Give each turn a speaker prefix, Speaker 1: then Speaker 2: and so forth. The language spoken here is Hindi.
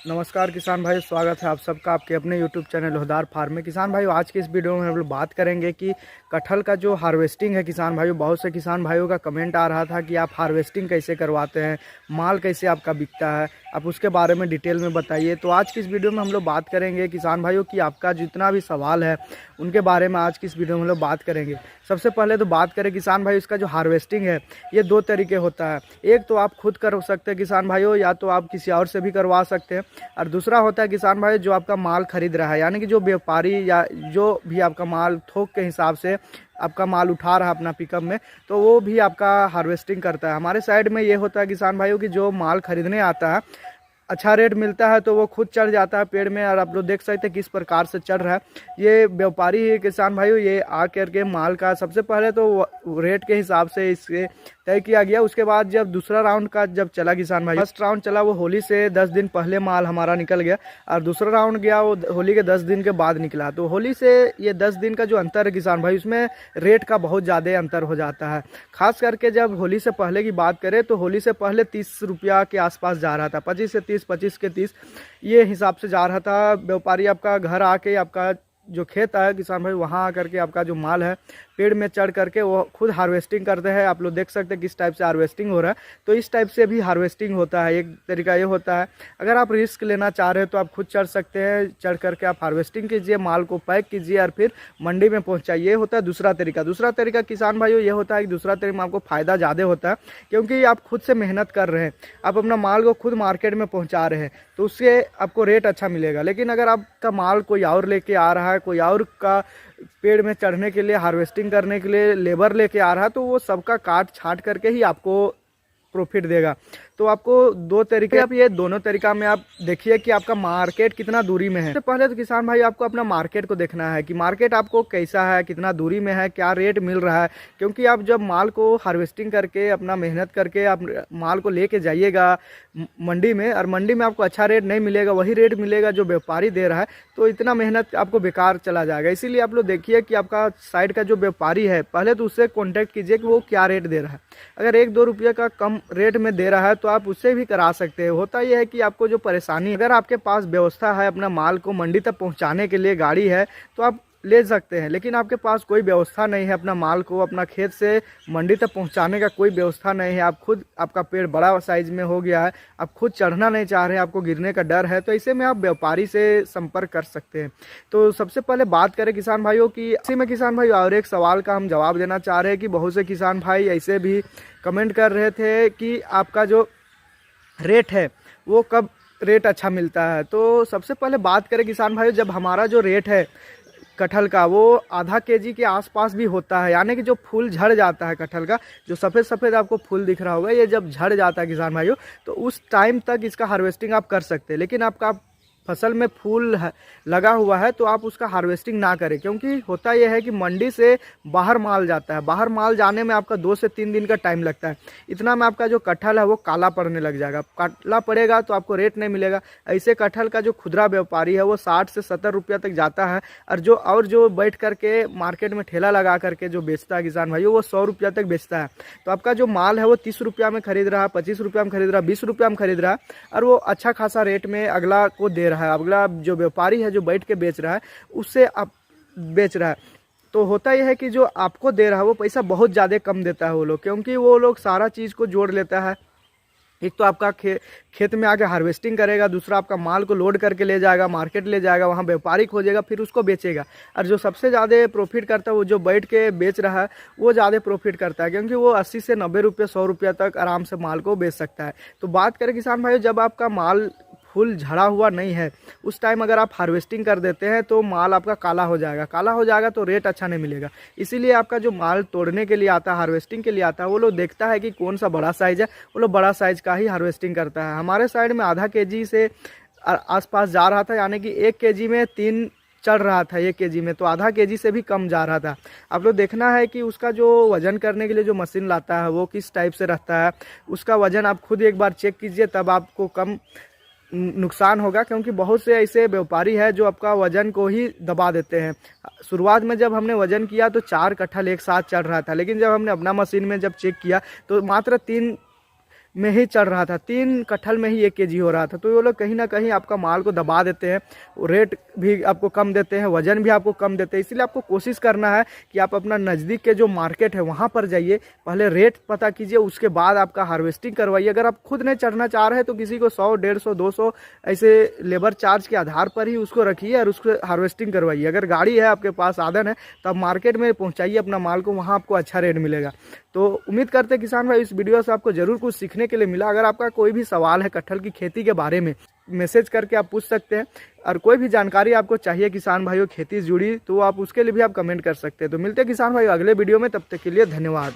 Speaker 1: नमस्कार किसान भाई, स्वागत है आप सबका आपके अपने यूट्यूब चैनल लोहदार फार्म में। किसान भाई, आज की इस वीडियो में हम लोग बात करेंगे कि कटहल का जो हार्वेस्टिंग है। किसान भाइयों, बहुत से किसान भाइयों का कमेंट आ रहा था कि आप हार्वेस्टिंग कैसे करवाते हैं, माल कैसे आपका बिकता है, आप उसके बारे में डिटेल में बताइए। तो आज की इस वीडियो में हम लोग बात करेंगे किसान भाइयों कि आपका जितना भी सवाल है उनके बारे में आज की इस वीडियो में हम लोग बात करेंगे। सबसे पहले तो बात करें किसान भाई, इसका जो हार्वेस्टिंग है ये दो तरीके होता है। एक तो आप खुद कर सकते हैं किसान भाइयों, या तो आप किसी और से भी करवा सकते हैं। और दूसरा होता है किसान भाई जो आपका माल खरीद रहा है, यानी कि जो व्यापारी या जो भी आपका माल थोक के हिसाब से आपका माल उठा रहा है अपना पिकअप में, तो वो भी आपका हार्वेस्टिंग करता है। हमारे साइड में ये होता है किसान भाइयों कि जो माल खरीदने आता है, अच्छा रेट मिलता है तो वो खुद चढ़ जाता है पेड़ में। और आप लोग देख सकते हैं किस प्रकार से चढ़ रहा है। ये व्यापारी है किसान भाइयों, ये आ करके माल का सबसे पहले तो रेट के हिसाब से इसके तय किया गया। उसके बाद जब दूसरा राउंड का जब चला किसान भाई, फर्स्ट राउंड चला वो होली से 10 दिन पहले माल हमारा निकल गया, और दूसरा राउंड गया वो होली के 10 दिन के बाद निकला। तो होली से ये 10 दिन का जो अंतर है किसान भाई, उसमें रेट का बहुत ज़्यादा अंतर हो जाता है। खास करके जब होली से पहले की बात करें तो होली से पहले 30 रुपया के आसपास जा रहा था, 25 से 30, 25 के 30 ये हिसाब से जा रहा था। व्यापारी आपका घर आके आपका जो खेत है किसान भाई, वहाँ आकर के आपका जो माल है पेड़ में चढ़ करके वो खुद हार्वेस्टिंग करते हैं। आप लोग देख सकते हैं किस टाइप से हार्वेस्टिंग हो रहा है। तो इस टाइप से भी हार्वेस्टिंग होता है। एक तरीका ये होता है, अगर आप रिस्क लेना चाह रहे हैं तो आप खुद चढ़ सकते हैं। चढ़ करके आप हार्वेस्टिंग कीजिए, माल को पैक कीजिए और फिर मंडी में पहुंचाइए। ये होता है दूसरा तरीका। दूसरा तरीका किसान भाइयों ये होता है कि दूसरा तरीका में आपको फ़ायदा ज़्यादा होता है, क्योंकि आप खुद से मेहनत कर रहे हैं, आप अपना माल को खुद मार्केट में पहुँचा रहे हैं, तो उससे आपको रेट अच्छा मिलेगा। लेकिन अगर आपका माल कोई और लेके आ रहा है, कोई और का पेड़ में चढ़ने के लिए, हार्वेस्टिंग करने के लिए लेबर लेके आ रहा है, तो वो सबका काट छांट करके ही आपको प्रॉफिट देगा। तो आपको दो तरीके, आप ये दोनों तरीका में आप देखिए कि आपका मार्केट कितना दूरी में है। सबसे पहले तो किसान भाई आपको अपना मार्केट को देखना है कि मार्केट आपको कैसा है, कितना दूरी में है, क्या रेट मिल रहा है। क्योंकि आप जब माल को हार्वेस्टिंग करके अपना मेहनत करके आप माल को लेके जाइएगा मंडी में, और मंडी में आपको अच्छा रेट नहीं मिलेगा, वही रेट मिलेगा जो व्यापारी दे रहा है, तो इतना मेहनत आपको बेकार चला जाएगा। इसीलिए आप लोग देखिए कि आपका साइड का जो व्यापारी है, पहले तो उससे कॉन्टैक्ट कीजिए कि वो क्या रेट दे रहा है। अगर 1-2 रुपये का कम रेट में दे रहा है तो आप उससे भी करा सकते हैं। होता यह है कि आपको जो परेशानी, अगर आपके पास व्यवस्था है अपना माल को मंडी तक पहुंचाने के लिए, गाड़ी है, तो आप ले सकते हैं। लेकिन आपके पास कोई व्यवस्था नहीं है, अपना माल को अपना खेत से मंडी तक पहुंचाने का कोई व्यवस्था नहीं है, आप खुद, आपका पेड़ बड़ा साइज में हो गया है, आप खुद चढ़ना नहीं चाह रहे हैं, आपको गिरने का डर है, तो ऐसे में आप व्यापारी से संपर्क कर सकते हैं। तो सबसे पहले बात करें किसान भाइयों की, इसी में किसान भाई और एक सवाल का हम जवाब देना चाह रहे हैं कि बहुत से किसान भाई ऐसे भी कमेंट कर रहे थे कि आपका जो रेट है वो कब रेट अच्छा मिलता है। तो सबसे पहले बात करें किसान भाई, जब हमारा जो रेट है कटहल का वो आधा केजी के आसपास भी होता है, यानी कि जो फूल झड़ जाता है कटहल का, जो सफ़ेद सफ़ेद आपको फूल दिख रहा होगा, ये जब झड़ जाता है किसान भाइयों, तो उस टाइम तक इसका हार्वेस्टिंग आप कर सकते हैं। लेकिन आपका फसल में फूल लगा हुआ है तो आप उसका हार्वेस्टिंग ना करें, क्योंकि होता यह है कि मंडी से बाहर माल जाता है, बाहर माल जाने में आपका 2 से 3 दिन का टाइम लगता है। इतना में आपका जो कटहल है वो काला पड़ने लग जाएगा। काला पड़ेगा तो आपको रेट नहीं मिलेगा। ऐसे कटहल का जो खुदरा व्यापारी है वो 60 से 70 रुपया तक जाता है, और जो बैठ करके मार्केट में ठेला लगा करके जो बेचता है किसान भाई, वो 100 रुपया तक बेचता है। तो आपका जो माल है वो 30 रुपया में खरीद रहा है, 25 रुपया में खरीद रहा है, 20 रुपया में खरीद रहा है, और वो अच्छा खासा रेट में अगला को दे रहा है। अगला जो व्यापारी है जो बैठ के बेच रहा है उससे आप बेच रहा है। तो होता यह है कि जो आपको दे रहा है वो पैसा बहुत ज़्यादा कम देता है वो लोग, क्योंकि वो लोग सारा चीज़ को जोड़ लेता है। एक तो आपका खेत में आके हार्वेस्टिंग करेगा, दूसरा आपका माल को लोड करके ले जाएगा, मार्केट ले जाएगा, वहाँ व्यापारी खोजेगा, फिर उसको बेचेगा। और जो सबसे ज़्यादा प्रॉफिट करता है वो जो बैठ के बेच रहा है वो ज़्यादा प्रॉफिट करता है, क्योंकि वो 80 से 90 रुपये, 100 रुपया तक आराम से माल को बेच सकता है। तो बात करें किसान भाई, जब आपका माल फूल झड़ा हुआ नहीं है उस टाइम अगर आप हार्वेस्टिंग कर देते हैं तो माल आपका काला हो जाएगा। काला हो जाएगा तो रेट अच्छा नहीं मिलेगा। इसीलिए आपका जो माल तोड़ने के लिए आता है, हार्वेस्टिंग के लिए आता है, वो लोग देखता है कि कौन सा बड़ा साइज है, वो लोग बड़ा साइज का ही हार्वेस्टिंग करता है। हमारे साइड में आधा केजी से आसपास जा रहा था, यानी कि 1 केजी में 3 चढ़ रहा था। 1 केजी में तो आधा केजी से भी कम जा रहा था। आप लोग देखना है कि उसका जो वजन करने के लिए जो मशीन लाता है वो किस टाइप से रहता है, उसका वजन आप खुद एक बार चेक कीजिए, तब आपको कम नुकसान होगा। क्योंकि बहुत से ऐसे व्यापारी हैं जो आपका वजन को ही दबा देते हैं। शुरुआत में जब हमने वजन किया तो 4 कट्ठल एक साथ चढ़ रहा था, लेकिन जब हमने अपना मशीन में जब चेक किया तो मात्र 3 में ही चल रहा था, 3 कटहल में ही 1 केजी हो रहा था। तो ये लोग कहीं ना कहीं आपका माल को दबा देते हैं, रेट भी आपको कम देते हैं, वजन भी आपको कम देते हैं। इसलिए आपको कोशिश करना है कि आप अपना नज़दीक के जो मार्केट है वहाँ पर जाइए, पहले रेट पता कीजिए, उसके बाद आपका हार्वेस्टिंग करवाइए। अगर आप खुद नहीं चढ़ना चाह रहे हैं तो किसी को 100, 150, 200 ऐसे लेबर चार्ज के आधार पर ही उसको रखिए और उसको हार्वेस्टिंग करवाइए। अगर गाड़ी है आपके पास, साधन है, तो आप मार्केट में पहुँचाइए अपना माल को, वहाँ आपको अच्छा रेट मिलेगा। तो उम्मीद करते हैं किसान भाई इस वीडियो से आपको जरूर कुछ सीखने के लिए मिला। अगर आपका कोई भी सवाल है कटहल की खेती के बारे में, मैसेज करके आप पूछ सकते हैं। और कोई भी जानकारी आपको चाहिए किसान भाइयों खेती से जुड़ी, तो आप उसके लिए भी आप कमेंट कर सकते हैं। तो मिलते हैं किसान भाई अगले वीडियो में, तब तक के लिए धन्यवाद।